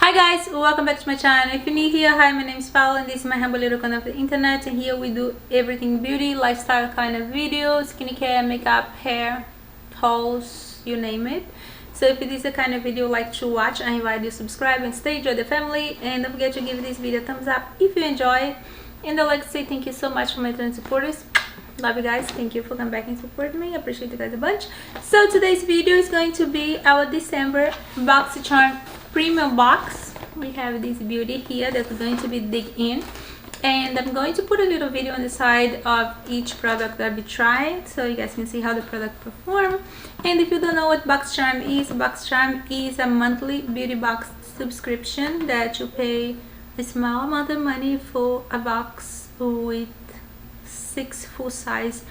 Hi guys, welcome back to my channel. If you're new here, hi, my name is Paula and this is my humble little corner of the internet, and here we do everything beauty, lifestyle kind of videos, skincare, makeup, hair, hauls, you name it. So if it is the kind of video you like to watch, I invite you to subscribe and stay, enjoy the family, and don't forget to give this video a thumbs up if you enjoy it. And I'd like to say thank you so much for my return supporters. Love you guys, thank you for coming back and supporting me. I appreciate you guys a bunch. So today's video is going to be our December BOXYCHARM Premium box. We have this beauty here that we're going to be dig in, and I'm going to put a little video on the side of each product that I'll be trying so you guys can see how the product perform. And if you don't know what BOXYCHARM is a monthly beauty box subscription that you pay a small amount of money for a box with 6 full-size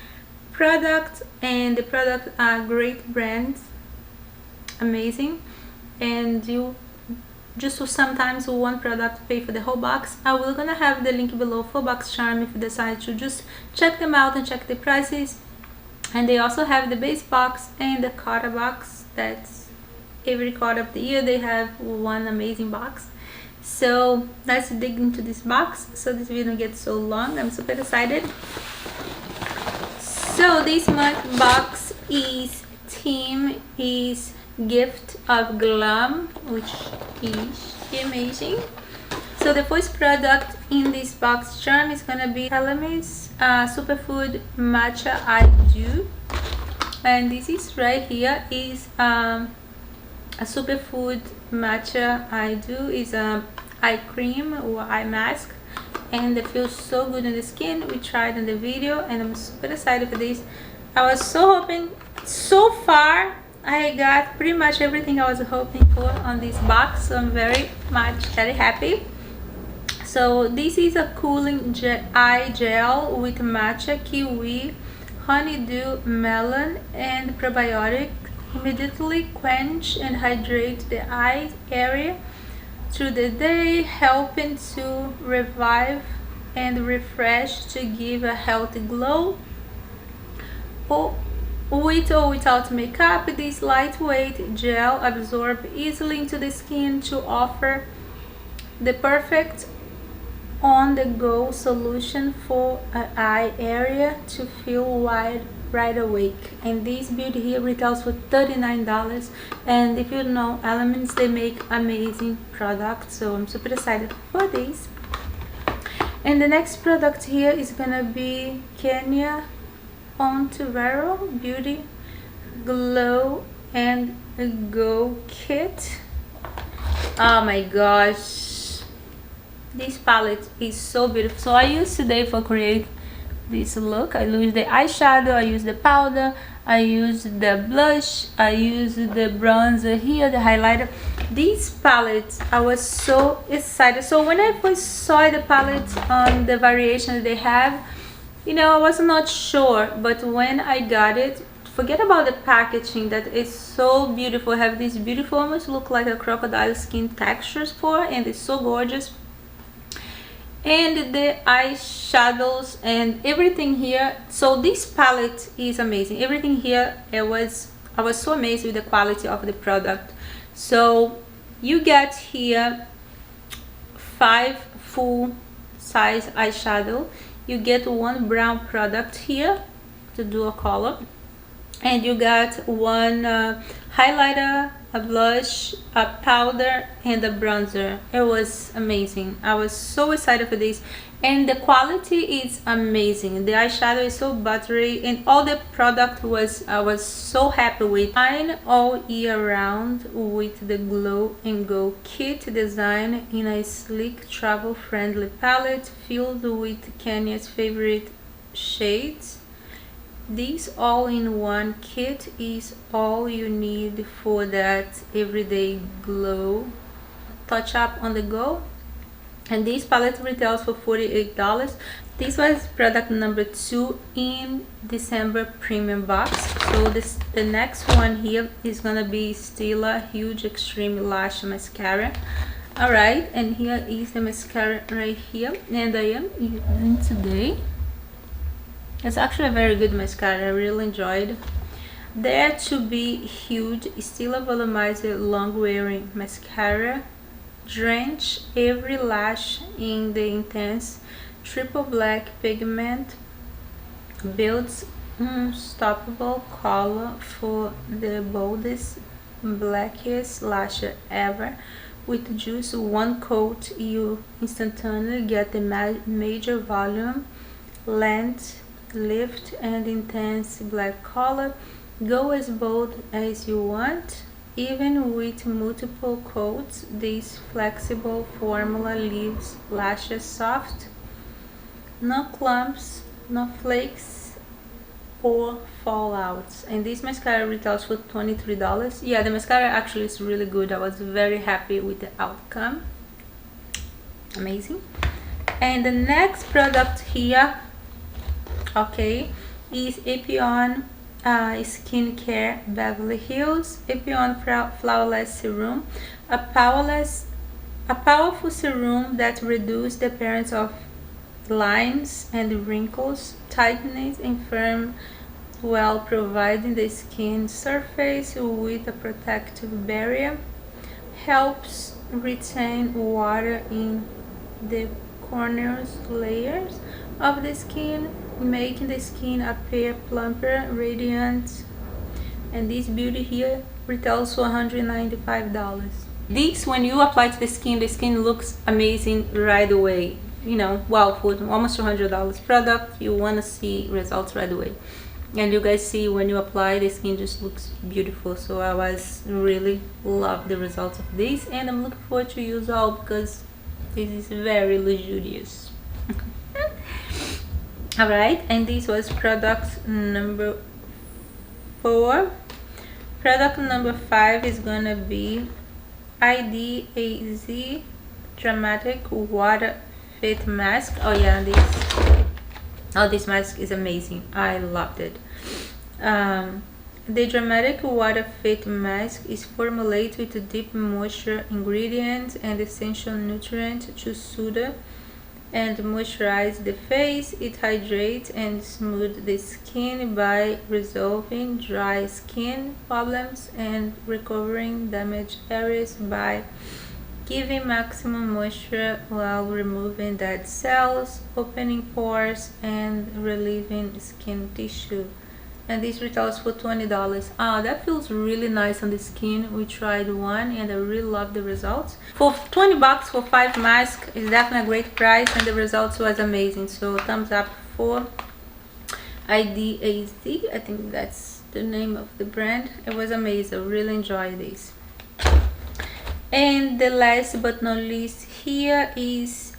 products, and the products are great brands, amazing, and you just so sometimes one product pay for the whole box. I will gonna have the link below for BOXYCHARM if you decide to just check them out and check the prices. And they also have the base box and the quarter box. That's every quarter of the year they have one amazing box. So let's dig into this box so this video gets so long. I'm super excited. So this month box theme is Gift of Glam, which is amazing. So the first product in this BOXYCHARM is gonna be Volumizing Superfood Matcha Eye Dew, and this is right here is a superfood matcha eye dew. Is a eye cream or eye mask, and it feels so good on the skin. We tried in the video and I'm super excited for this. I was so hoping, so far I got pretty much everything I was hoping for on this box, so I'm very happy. So this is a cooling eye gel with matcha, kiwi, honeydew, melon, and probiotic. Immediately quench and hydrate the eye area through the day, helping to revive and refresh to give a healthy glow. With or without makeup, this lightweight gel absorbs easily into the skin to offer the perfect on-the-go solution for an eye area to feel wide right awake. And this beauty here retails for $39, and if you know Elements, they make amazing products, so I'm super excited for this. And the next product here is gonna be Kenya Ontivero Beauty Glow and Go Kit. Oh my gosh, this palette is so beautiful. So I use today for create this look. I use the eyeshadow, I use the powder, I use the blush, I use the bronzer here, the highlighter. These palettes, I was so excited. So when I first saw the palette on the variation they have, you know, I was not sure, but when I got it, forget about the packaging, that is so beautiful. I have this beautiful, almost look like a crocodile skin textures for, and it's so gorgeous. And the eyeshadows and everything here. So this palette is amazing. Everything here, I was so amazed with the quality of the product. So you get here 5 full size eyeshadow. You get 1 brown product here to do a color, and you got 1 highlighter, a blush, a powder, and a bronzer. It was amazing. I was so excited for this, and the quality is amazing. The eyeshadow is so buttery, and all the product I was so happy with. Fine all year round with the Glow and Go kit, designed in a sleek, travel-friendly palette filled with Kenya's favorite shades. This all-in-one kit is all you need for that everyday glow touch up on the go. And this palette retails for $48. This was product number 2 in December premium box. So the next one here is gonna be Stila Huge Extreme Lash Mascara. Alright, and here is the mascara right here, and I am using today. It's actually a very good mascara. I really enjoyed. Dare to be Huge Stila Volumizer Long Wearing Mascara drench every lash in the intense triple black pigment, builds unstoppable color for the boldest, blackest lash ever. With just one coat, you instantaneously get the major volume, length, lift, and intense black color. Go as bold as you want. Even with multiple coats, this flexible formula leaves lashes soft, no clumps, no flakes or fallouts. And this mascara retails for $23. Yeah, the mascara actually is really good. I was very happy with the outcome. Amazing. And the next product here, okay, is Epion Skincare Beverly Hills Epion Flawless Serum, a powerful serum that reduces the appearance of lines and wrinkles, tightens and firm while providing the skin surface with a protective barrier, helps retain water in the corners layers of the skin, making the skin appear plumper, radiant. And this beauty here retails for $195. This, when you apply to the skin looks amazing right away. You know, wow, for almost $200 product, you want to see results right away. And you guys see, when you apply, the skin just looks beautiful. So I was really love the results of this, and I'm looking forward to use all because this is very luxurious. All right, and this was product number 4. Product number 5 is gonna be IDAZ Dramatic Water Fit Mask. Oh yeah, this mask is amazing. I loved it. The Dramatic Water Fit Mask is formulated with a deep moisture ingredient and essential nutrient to soothe and moisturize the face. It hydrates and smooths the skin by resolving dry skin problems and recovering damaged areas by giving maximum moisture while removing dead cells, opening pores, and relieving skin tissue. And this retails for $20. That feels really nice on the skin. We tried one and I really love the results. For $20 for 5 masks is definitely a great price, and the results was amazing. So thumbs up for IDAZ. I think that's the name of the brand. It was amazing. I really enjoyed this. And the last but not least here is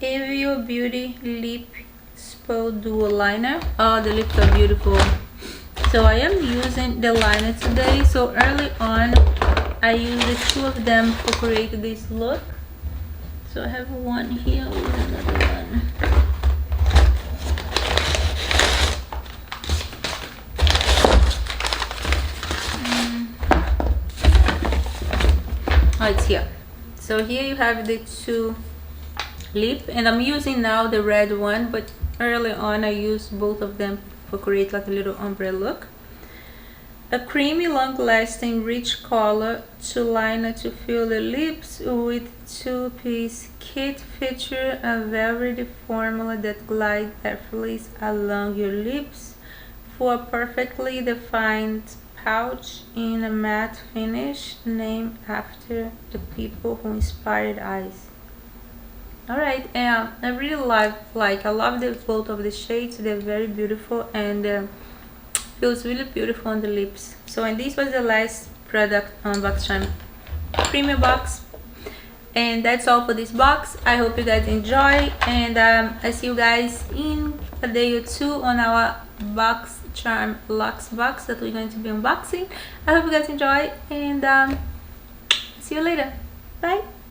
Avio Beauty Lip Spo Duo Liner. Oh, the lips are beautiful. So I am using the liner today. So early on I used the 2 of them to create this look. So I have one here with another one. Oh, it's here. So here you have the 2 lip, and I'm using now the red one, but early on I used both of them for create like a little ombre look. A creamy, long-lasting, rich color to liner to fill the lips with 2-piece kit. Feature a velvety formula that glides effortlessly along your lips for a perfectly defined pouch in a matte finish named after the people who inspired eyes. Alright, I really I love both of the shades. They're very beautiful and feels really beautiful on the lips. So, and this was the last product on BOXYCHARM Premium box, and that's all for this box. I hope you guys enjoy, and I see you guys in a day or 2 on our BOXYCHARM Luxe box that we're going to be unboxing. I hope you guys enjoy, and see you later. Bye.